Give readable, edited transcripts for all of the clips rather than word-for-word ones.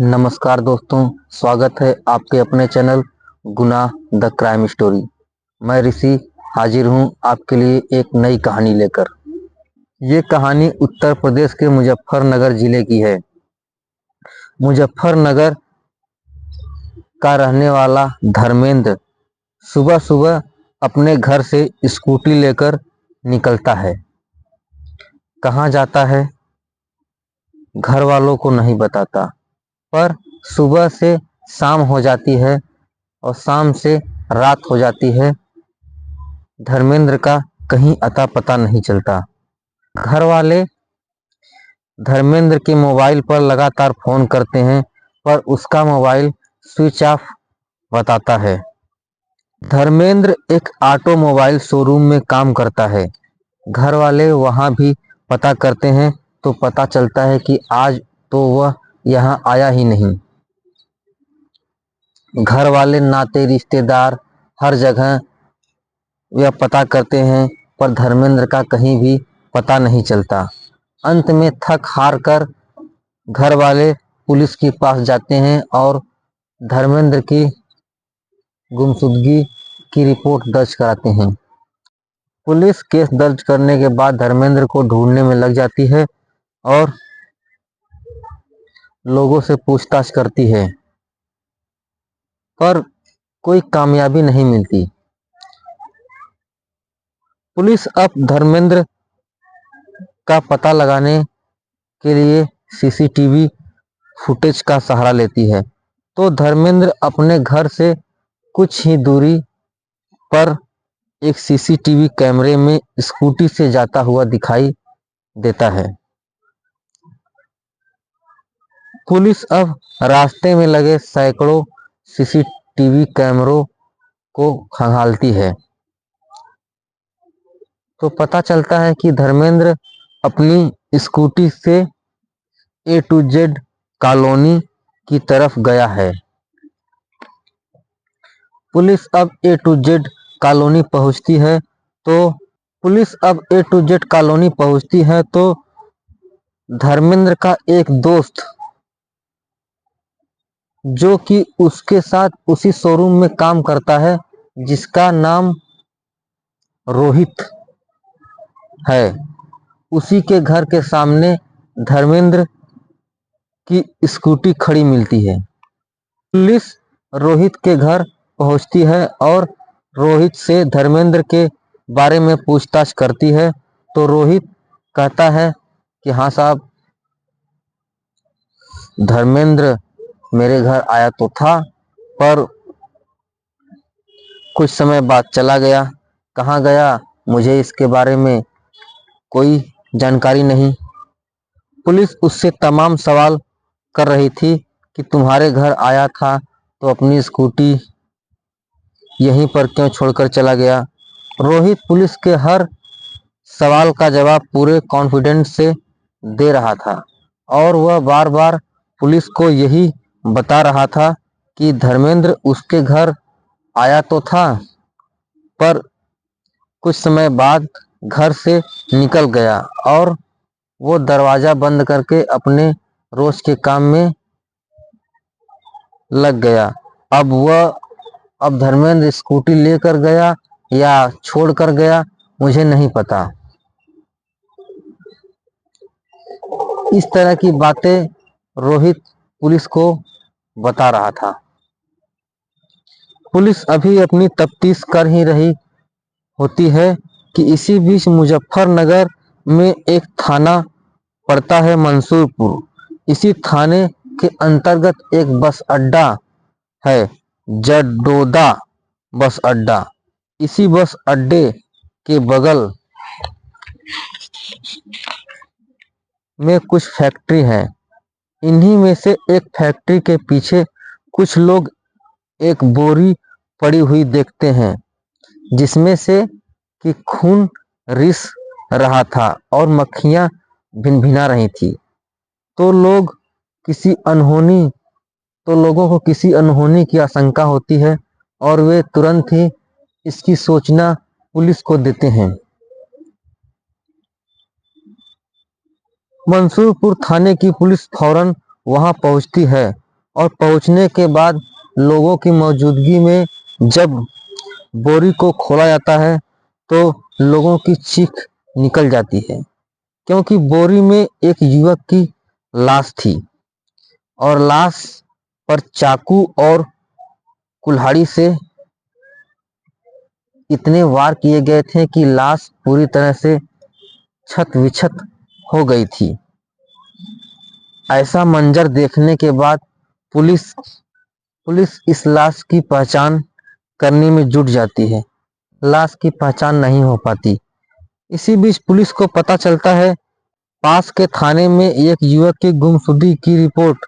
नमस्कार दोस्तों, स्वागत है आपके अपने चैनल गुनाह द क्राइम स्टोरी। मैं ऋषि हाजिर हूं आपके लिए एक नई कहानी लेकर। ये कहानी उत्तर प्रदेश के मुजफ्फरनगर जिले की है। मुजफ्फरनगर का रहने वाला धर्मेंद्र सुबह सुबह अपने घर से स्कूटी लेकर निकलता है। कहाँ जाता है घर वालों को नहीं बताता, पर सुबह से शाम हो जाती है और शाम से रात हो जाती है। धर्मेंद्र का कहीं अता पता नहीं चलता। घर वाले धर्मेंद्र के मोबाइल पर लगातार फोन करते हैं, पर उसका मोबाइल स्विच ऑफ बताता है। धर्मेंद्र एक ऑटोमोबाइल शोरूम में काम करता है। घर वाले वहां भी पता करते हैं तो पता चलता है कि आज तो वह यहाँ आया ही नहीं। घर वाले, नाते, रिश्तेदार हर जगह वह पता करते हैं, पर धर्मेंद्र का कहीं भी पता नहीं चलता। अंत में थक हार कर घर वाले पुलिस के पास जाते हैं और धर्मेंद्र की गुमशुदगी की रिपोर्ट दर्ज कराते हैं। पुलिस केस दर्ज करने के बाद धर्मेंद्र को ढूंढने में लग जाती है और लोगों से पूछताछ करती है, पर कोई कामयाबी नहीं मिलती। पुलिस अब धर्मेंद्र का पता लगाने के लिए सीसीटीवी फुटेज का सहारा लेती है। तो धर्मेंद्र अपने घर से कुछ ही दूरी पर एक सीसीटीवी कैमरे में स्कूटी से जाता हुआ दिखाई देता है। पुलिस अब रास्ते में लगे सैकड़ों सीसीटीवी कैमरों को खंगालती है तो पता चलता है कि धर्मेंद्र अपनी स्कूटी से ए टू जेड कॉलोनी की तरफ गया है। पुलिस अब ए टू जेड कॉलोनी पहुंचती है तो धर्मेंद्र का एक दोस्त, जो कि उसके साथ उसी शोरूम में काम करता है, जिसका नाम रोहित है, उसी के घर के सामने धर्मेंद्र की स्कूटी खड़ी मिलती है। पुलिस रोहित के घर पहुंचती है और रोहित से धर्मेंद्र के बारे में पूछताछ करती है तो रोहित कहता है कि हाँ साहब, धर्मेंद्र मेरे घर आया तो था, पर कुछ समय बाद चला गया। कहाँ गया मुझे इसके बारे में कोई जानकारी नहीं। पुलिस उससे तमाम सवाल कर रही थी कि तुम्हारे घर आया था तो अपनी स्कूटी यहीं पर क्यों छोड़कर चला गया। रोहित पुलिस के हर सवाल का जवाब पूरे कॉन्फिडेंस से दे रहा था और वह बार बार पुलिस को यही बता रहा था कि धर्मेंद्र उसके घर आया तो था, पर कुछ समय बाद घर से निकल गया और वो दरवाजा बंद करके अपने रोज के काम में लग गया। अब धर्मेंद्र स्कूटी लेकर गया या छोड़कर गया मुझे नहीं पता। इस तरह की बातें रोहित पुलिस को बता रहा था। पुलिस अभी अपनी तफ्तीश कर ही रही होती है कि इसी बीच मुजफ्फरनगर में एक थाना पड़ता है, मंसूरपुर। इसी थाने के अंतर्गत एक बस अड्डा है, जडोदा बस अड्डा। इसी बस अड्डे के बगल में कुछ फैक्ट्री है। इन्हीं में से एक फैक्ट्री के पीछे कुछ लोग एक बोरी पड़ी हुई देखते हैं, जिसमें से कि खून रिस रहा था और मक्खियां भिनभिना रही थी। तो लोगों को किसी अनहोनी की आशंका होती है और वे तुरंत ही इसकी सूचना पुलिस को देते हैं। मंसूरपुर थाने की पुलिस फौरन वहां पहुंचती है और पहुंचने के बाद लोगों की मौजूदगी में जब बोरी को खोला जाता है तो लोगों की चीख निकल जाती है, क्योंकि बोरी में एक युवक की लाश थी और लाश पर चाकू और कुल्हाड़ी से इतने वार किए गए थे कि लाश पूरी तरह से छत विछत हो गई थी। ऐसा मंजर देखने के बाद पुलिस पुलिस इस लाश की पहचान करने में जुट जाती है। लाश की पहचान नहीं हो पाती। इसी बीच पुलिस को पता चलता है पास के थाने में एक युवक की गुमशुदगी की रिपोर्ट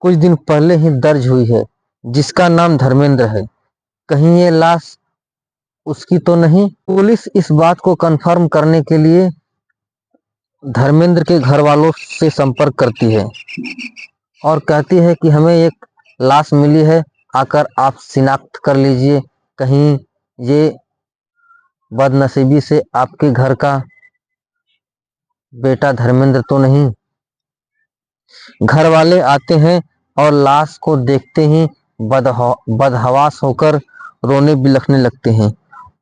कुछ दिन पहले ही दर्ज हुई है, जिसका नाम धर्मेंद्र है। कहीं ये लाश उसकी तो नहीं। पुलिस इस बात को कंफर्म करने के लिए धर्मेंद्र के घर वालों से संपर्क करती है और कहती है कि हमें एक लाश मिली है, आकर आप शिनाख्त कर लीजिए, कहीं ये बदनसीबी से आपके घर का बेटा धर्मेंद्र तो नहीं। घर वाले आते हैं और लाश को देखते ही बदहवास होकर रोने बिलखने लगते हैं।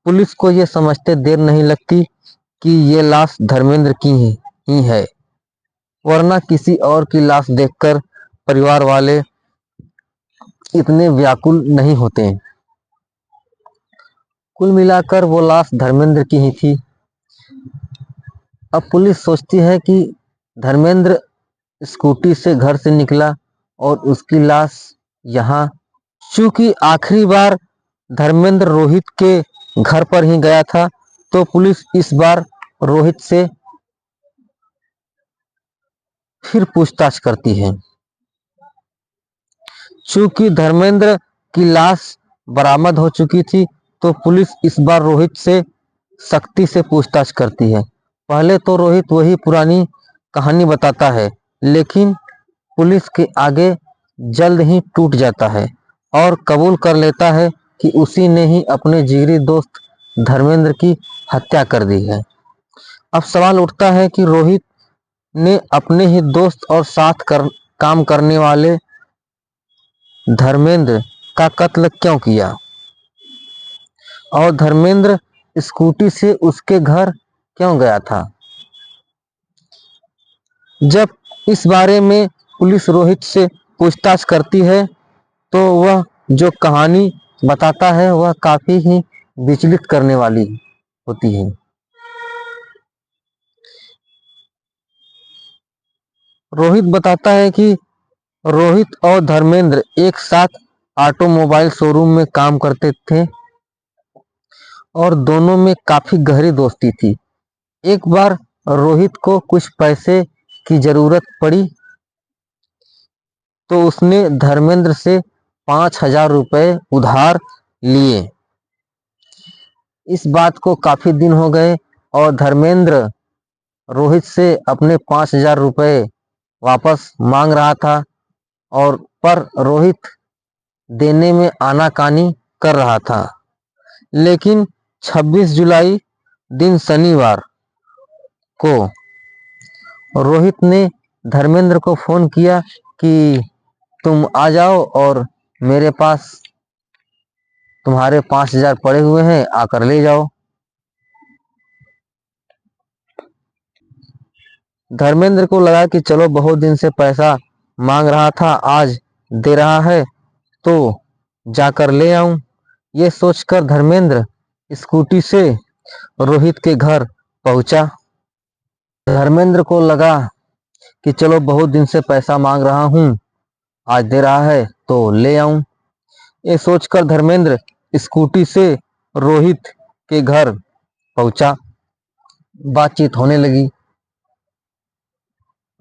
पुलिस को ये समझते देर नहीं लगती कि ये लाश धर्मेंद्र की ही है, वरना किसी और की लाश देखकर परिवार वाले इतने व्याकुल नहीं होते। कुल मिलाकर वो लाश धर्मेंद्र की ही थी। अब पुलिस सोचती है कि धर्मेंद्र स्कूटी से घर से निकला और उसकी लाश यहाँ। चूंकि आखिरी बार धर्मेंद्र रोहित के घर पर ही गया था, तो पुलिस इस बार रोहित से फिर पूछताछ करती है। चूंकि धर्मेंद्र की लाश बरामद हो चुकी थी, तो पुलिस इस बार रोहित से सख्ती से पूछताछ करती है। पहले तो रोहित वही पुरानी कहानी बताता है, लेकिन पुलिस के आगे जल्द ही टूट जाता है और कबूल कर लेता है कि उसी ने ही अपने जिगरी दोस्त धर्मेंद्र की हत्या कर दी है। अब सवाल उठता है कि रोहित ने अपने ही दोस्त और काम करने वाले धर्मेंद्र का कत्ल क्यों किया, और धर्मेंद्र स्कूटी से उसके घर क्यों गया था। जब इस बारे में पुलिस रोहित से पूछताछ करती है, तो वह जो कहानी बताता है वह काफी ही विचलित करने वाली होती है। रोहित बताता है कि रोहित और धर्मेंद्र एक साथ ऑटोमोबाइल शोरूम में काम करते थे और दोनों में काफी गहरी दोस्ती थी। एक बार रोहित को कुछ पैसे की जरूरत पड़ी, तो उसने धर्मेंद्र से 5,000 रुपये उधार लिए। इस बात को काफी दिन हो गए और धर्मेंद्र रोहित से अपने 5,000 रुपये वापस मांग रहा था, और पर रोहित देने में आनाकानी कर रहा था। लेकिन 26 जुलाई दिन शनिवार को रोहित ने धर्मेंद्र को फोन किया कि तुम आ जाओ और मेरे पास तुम्हारे 5,000 पड़े हुए हैं, आकर ले जाओ। धर्मेंद्र को लगा कि चलो बहुत दिन से पैसा मांग रहा था, आज दे रहा है तो जाकर ले आऊं। ये सोचकर धर्मेंद्र स्कूटी से रोहित के घर पहुंचा। धर्मेंद्र को लगा कि चलो बहुत दिन से पैसा मांग रहा हूं, आज दे रहा है तो ले आऊं। ये सोचकर धर्मेंद्र स्कूटी से रोहित के घर पहुंचा। बातचीत होने लगी।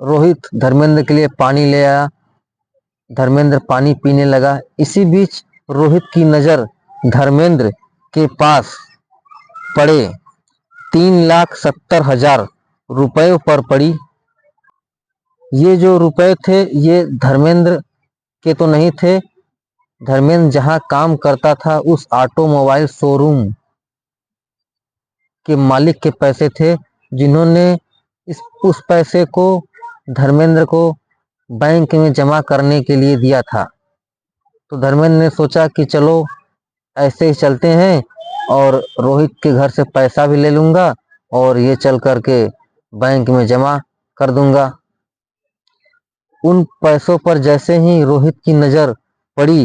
रोहित धर्मेंद्र के लिए पानी ले आया। धर्मेंद्र पानी पीने लगा। इसी बीच रोहित की नजर धर्मेंद्र के पास पड़े 3,70,000 रुपयों पर पड़ी। ये जो रुपए थे ये धर्मेंद्र के तो नहीं थे। धर्मेंद्र जहां काम करता था उस ऑटोमोबाइल शोरूम के मालिक के पैसे थे, जिन्होंने उस पैसे को धर्मेंद्र को बैंक में जमा करने के लिए दिया था। तो धर्मेंद्र ने सोचा कि चलो ऐसे ही चलते हैं और रोहित के घर से पैसा भी ले लूंगा और ये चल करके बैंक में जमा कर दूंगा। उन पैसों पर जैसे ही रोहित की नजर पड़ी,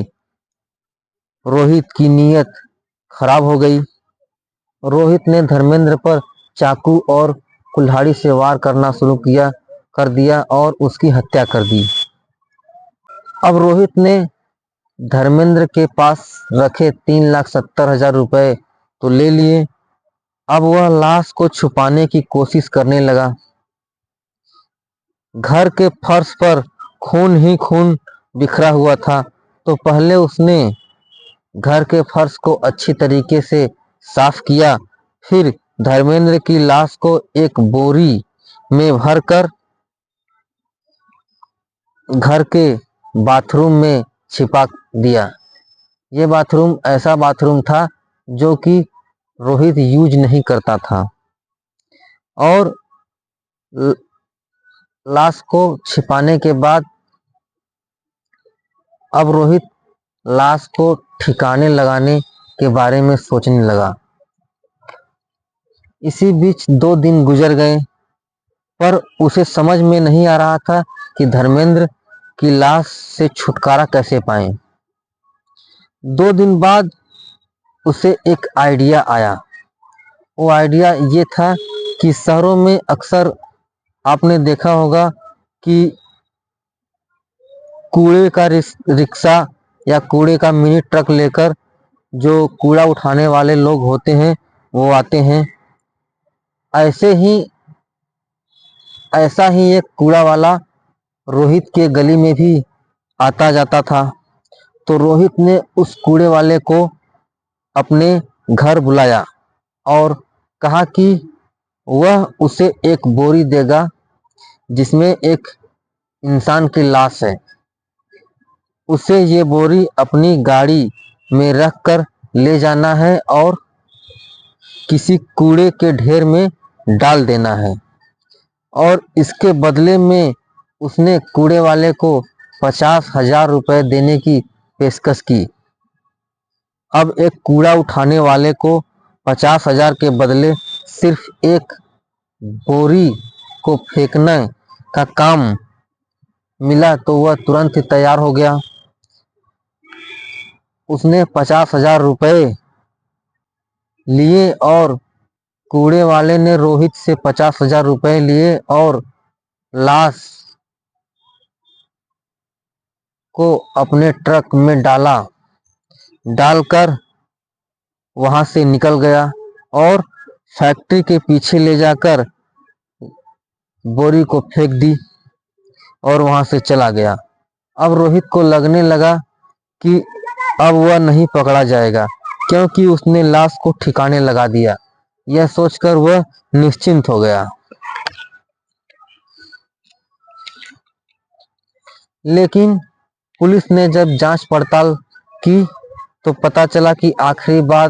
रोहित की नीयत खराब हो गई। रोहित ने धर्मेंद्र पर चाकू और कुल्हाड़ी से वार करना शुरू कर दिया और उसकी हत्या कर दी। अब रोहित ने धर्मेंद्र के पास रखे 3,70,000 रुपए तो ले लिए। अब वह लाश को छुपाने की कोशिश करने लगा। घर के फर्श पर खून ही खून बिखरा हुआ था, तो पहले उसने घर के फर्श को अच्छी तरीके से साफ किया। फिर धर्मेंद्र की लाश को एक बोरी में भरकर घर के बाथरूम में छिपा दिया। ये बाथरूम ऐसा बाथरूम था जो कि रोहित यूज नहीं करता था। और लाश को छिपाने के बाद अब रोहित लाश को ठिकाने लगाने के बारे में सोचने लगा। इसी बीच 2 दिन गुजर गए, पर उसे समझ में नहीं आ रहा था कि धर्मेंद्र की लाश से छुटकारा कैसे पाए। 2 दिन बाद उसे एक आइडिया आया। वो आइडिया ये था कि शहरों में अक्सर आपने देखा होगा कि कूड़े का रिक्शा या कूड़े का मिनी ट्रक लेकर जो कूड़ा उठाने वाले लोग होते हैं वो आते हैं। ऐसा ही एक कूड़ा वाला रोहित के गली में भी आता जाता था। तो रोहित ने उस कूड़े वाले को अपने घर बुलाया और कहा कि वह उसे एक बोरी देगा जिसमें एक इंसान की लाश है। उसे ये बोरी अपनी गाड़ी में रख कर ले जाना है और किसी कूड़े के ढेर में डाल देना है। और इसके बदले में उसने कूड़े वाले को 50,000 रुपए देने की पेशकश की। अब एक कूड़ा उठाने वाले को 50,000 के बदले सिर्फ एक बोरी को फेंकने का काम मिला, तो वह तुरंत ही तैयार हो गया। उसने 50,000 रुपए लिए और कूड़े वाले ने रोहित से 50,000 रुपए लिए और लाश को अपने ट्रक में डालकर वहां से निकल गया और फैक्ट्री के पीछे ले जाकर बोरी को फेंक दी और वहां से चला गया। अब रोहित को लगने लगा कि अब वह नहीं पकड़ा जाएगा, क्योंकि उसने लाश को ठिकाने लगा दिया। यह सोचकर वह निश्चिंत हो गया। लेकिन पुलिस ने जब जांच पड़ताल की तो पता चला कि आखिरी बार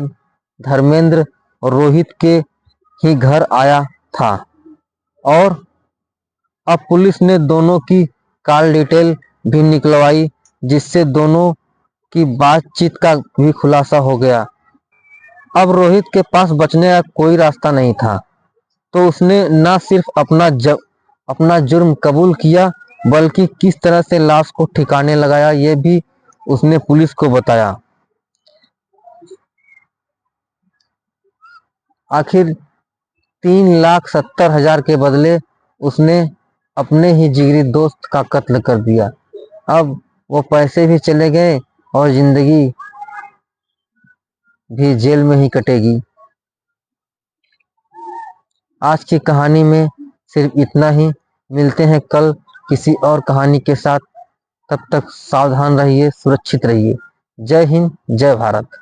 धर्मेंद्र रोहित के ही घर आया था। और अब पुलिस ने दोनों की कॉल डिटेल भी निकलवाई, जिससे दोनों की बातचीत का भी खुलासा हो गया। अब रोहित के पास बचने का कोई रास्ता नहीं था। तो उसने न सिर्फ अपना जुर्म कबूल किया, बल्कि किस तरह से लाश को ठिकाने लगाया ये भी उसने पुलिस को बताया। आखिर 3,70,000 के बदले उसने अपने ही जिगरी दोस्त का कत्ल कर दिया। अब वो पैसे भी चले गए और जिंदगी भी जेल में ही कटेगी। आज की कहानी में सिर्फ इतना ही। मिलते हैं कल किसी और कहानी के साथ। तब तक सावधान रहिए, सुरक्षित रहिए। जय हिंद, जय भारत।